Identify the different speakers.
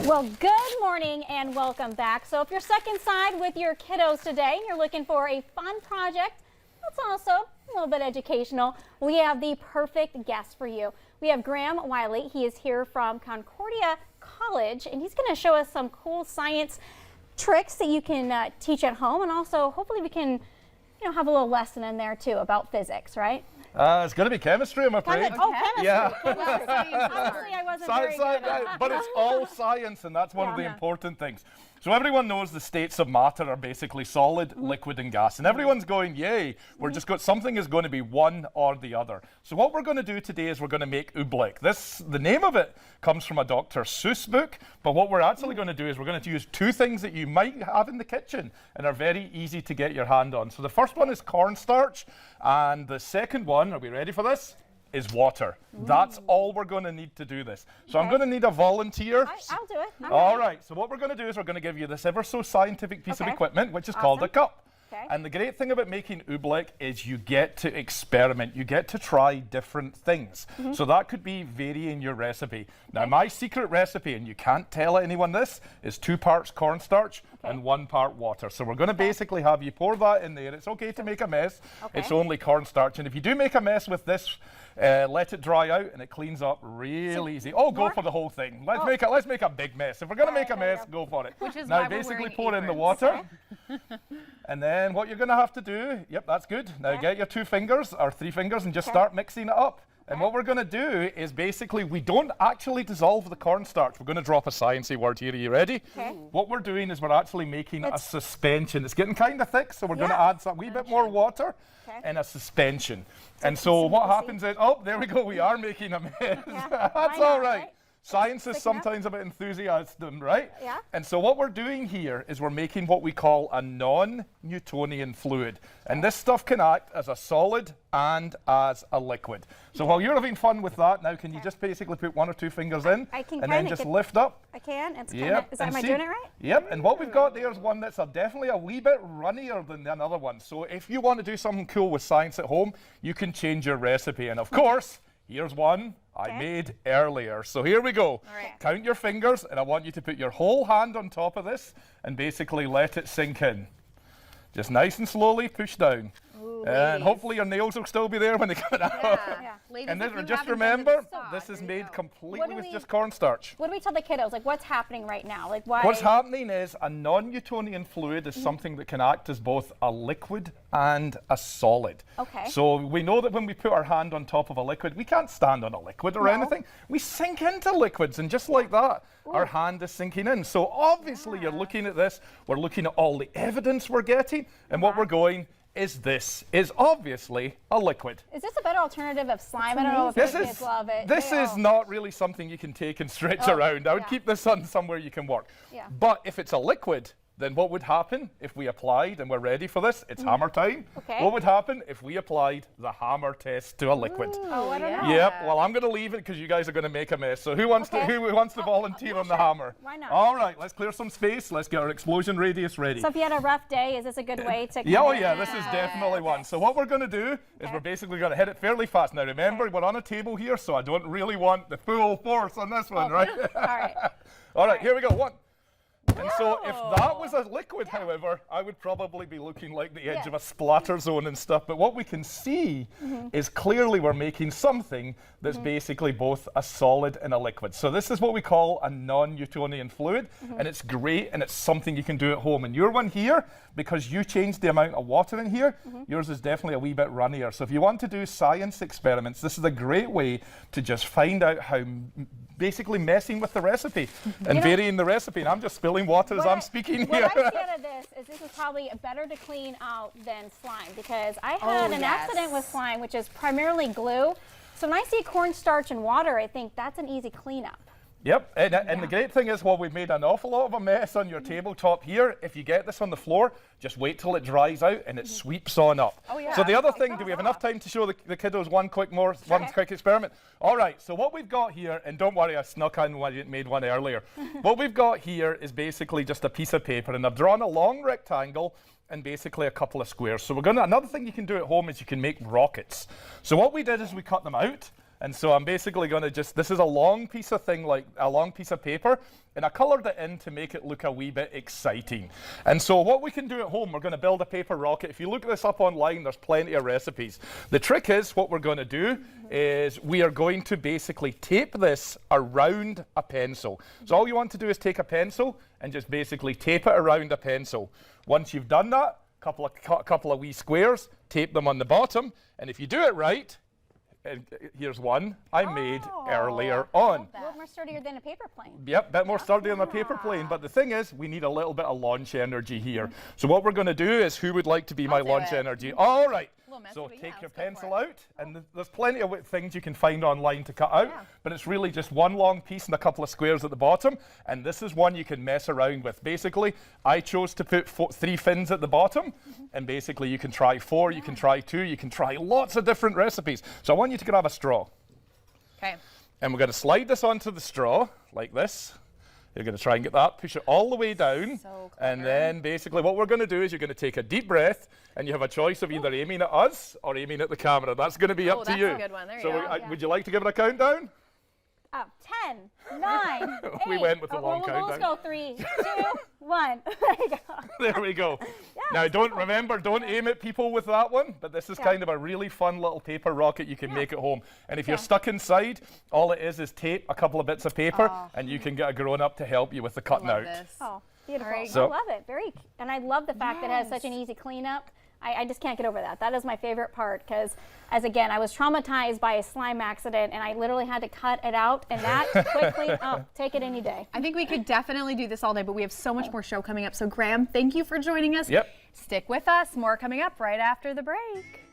Speaker 1: Well, good morning and welcome back. So if you're stuck inside with your kiddos today and you're looking for a fun project that's also a little bit educational, we have the perfect guest for you. We have Graham Wiley. He is here from Concordia College, and he's going to show us some cool science tricks that you can teach at home, and also hopefully we can have a little lesson in there too about physics, right?
Speaker 2: It's going to be chemistry, I'm afraid.
Speaker 1: Chemistry.
Speaker 2: Yeah.
Speaker 1: Honestly, I wasn't very good at that.
Speaker 2: But it's all science, and that's one of the important things. So everyone knows the states of matter are basically solid, liquid, and gas. And everyone's going, yay, we're just got something is going to be one or the other. So what we're going to do today is we're going to make Oobleck. The name of it comes from a Dr. Seuss book, but what we're actually going to do is we're going to use two things that you might have in the kitchen and are very easy to get your hand on. So the first one is cornstarch, and the second one, are we ready for this? Is water. That's all we're going to need to do this. So I'm going to need a volunteer.
Speaker 1: I'll do it.
Speaker 2: All right, so what we're going to do is we're going to give you this ever so scientific piece of equipment, which is called a cup. And the great thing about making Oobleck is you get to experiment. You get to try different things. So that could be varying your recipe. Now, my secret recipe, and you can't tell anyone this, is 2 parts cornstarch and 1 part water. So we're going to basically have you pour that in there. It's okay to make a mess. It's only cornstarch. And if you do make a mess with this, let it dry out and it cleans up real easy. Oh, go for the whole thing. Let's make a big mess. If we're going to make a mess, go for it.
Speaker 3: Which is
Speaker 2: now
Speaker 3: why
Speaker 2: basically pour in the water. And then what you're going to have to do, yep, that's good. Now get your 2 fingers or 3 fingers and just start mixing it up. And what we're going to do is basically, we don't actually dissolve the cornstarch. We're going to drop a sciencey word here. Are you ready? What we're doing is we're actually making a suspension. It's getting kind of thick, so we're going to add a wee bit more water and a suspension. And so what happens is, oh, there we go. We are making a mess. That's all right. Science is sometimes a bit enthusiastic, right?
Speaker 1: Yeah.
Speaker 2: And so what we're doing here is we're making what we call a non-Newtonian fluid. And this stuff can act as a solid and as a liquid. So while you're having fun with that, now can you just basically put 1 or 2 fingers in and then just lift up?
Speaker 1: I can. It's am I doing it right?
Speaker 2: Yep. And what we've got there is one that's definitely a wee bit runnier than the other one. So if you want to do something cool with science at home, you can change your recipe. And of course, here's one I made earlier. So here we go. Count your fingers, and I want you to put your whole hand on top of this and basically let it sink in. Just nice and slowly push down. And hopefully your nails will still be there when they come out.
Speaker 3: Ladies,
Speaker 2: And just remember, this is made completely with just cornstarch.
Speaker 1: What do we tell the kiddos? Like, what's happening right now? Like, why?
Speaker 2: What's happening is a non-Newtonian fluid is something that can act as both a liquid and a solid. So we know that when we put our hand on top of a liquid, we can't stand on a liquid or anything. We sink into liquids, and just like that, our hand is sinking in. So obviously you're looking at this, we're looking at all the evidence we're getting, and what we're going, this is obviously a liquid.
Speaker 1: Is this a better alternative of slime? I don't know if kids love it.
Speaker 2: This is not really something you can take and stretch around. I would keep this on somewhere you can work. But if it's a liquid, then what would happen if we applied, and we're ready for this, it's hammer time. What would happen if we applied the hammer test to a liquid?
Speaker 1: Oh, I don't know.
Speaker 2: Yep, well, I'm going to leave it because you guys are going to make a mess. So who wants to volunteer on the hammer?
Speaker 1: Why not?
Speaker 2: All right, let's clear some space. Let's get our explosion radius ready.
Speaker 1: So if you had a rough day, is this a good way to
Speaker 2: this is definitely one. So what we're going to do is we're basically going to hit it fairly fast. Now remember, we're on a table here, so I don't really want the full force on this one, right?
Speaker 1: All right.
Speaker 2: All right, here we go. 1. And so if that was a liquid, however, I would probably be looking like the edge of a splatter zone and stuff. But what we can see is clearly we're making something that's basically both a solid and a liquid. So this is what we call a non-Newtonian fluid, and it's great, and it's something you can do at home. And your one here, because you changed the amount of water in here, yours is definitely a wee bit runnier. So if you want to do science experiments, this is a great way to just find out how basically messing with the recipe and varying the recipe. And I'm just spilling water as I'm speaking here.
Speaker 1: What I see out of this is probably better to clean out than slime, because I had an accident with slime, which is primarily glue. So when I see cornstarch and water, I think that's an easy cleanup.
Speaker 2: Yep, and the great thing is, while we've made an awful lot of a mess on your tabletop here, if you get this on the floor, just wait till it dries out and it sweeps on up. So the other thing, do we have enough time to show the kiddos one quick experiment? All right, so what we've got here, and don't worry, I snuck in when I made one earlier. What we've got here is basically just a piece of paper, and I've drawn a long rectangle and basically a couple of squares. So another thing you can do at home is you can make rockets. So what we did is we cut them out, And so I'm basically going to this is a long piece of a long piece of paper, and I colored it in to make it look a wee bit exciting. And so what we can do at home, we're going to build a paper rocket. If you look this up online, there's plenty of recipes. The trick is, what we're going to do is we are going to basically tape this around a pencil. So all you want to do is take a pencil and just basically tape it around a pencil. Once you've done that, couple of wee squares, tape them on the bottom, and if you do it right, and here's one I made earlier on.
Speaker 1: A little more sturdier than a paper plane.
Speaker 2: Yep, bit more sturdy than a paper plane, but the thing is, we need a little bit of launch energy here. So what we're going to do is, who would like to be my launch energy? All right. So take your pencil out, and there's plenty of things you can find online to cut out, but it's really just one long piece and a couple of squares at the bottom, and this is one you can mess around with. Basically, I chose to put 3 fins at the bottom, and basically you can try 4, you can try 2, you can try lots of different recipes. So I want you to grab a straw.
Speaker 3: Okay.
Speaker 2: And we're going to slide this onto the straw, like this. You're going to try and get that, push it all the way down, and then basically what we're going to do is you're going to take a deep breath, and you have a choice of either aiming at us or aiming at the camera. That's going to be up to you.
Speaker 3: That's a good one. There you
Speaker 2: So
Speaker 3: go.
Speaker 2: would you like to give it a countdown?
Speaker 1: 10, 9, 8.
Speaker 2: We went with the long countdown.
Speaker 1: Let's go 3, 2, 1. There you go.
Speaker 2: There we go. Now don't aim at people with that one, but this is kind of a really fun little paper rocket you can make at home. And if you're stuck inside, all it is tape, a couple of bits of paper, and you can get a grown-up to help you with the cutting out.
Speaker 1: Oh, beautiful.
Speaker 3: Right.
Speaker 1: I love it. And I love the fact that it has such an easy cleanup. I just can't get over that. That is my favorite part, because again, I was traumatized by a slime accident, and I literally had to cut it out, and that quickly, take it any day.
Speaker 3: I think we could definitely do this all day, but we have so much more show coming up. So Graham, thank you for joining us.
Speaker 2: Yep.
Speaker 3: Stick with us. More coming up right after the break.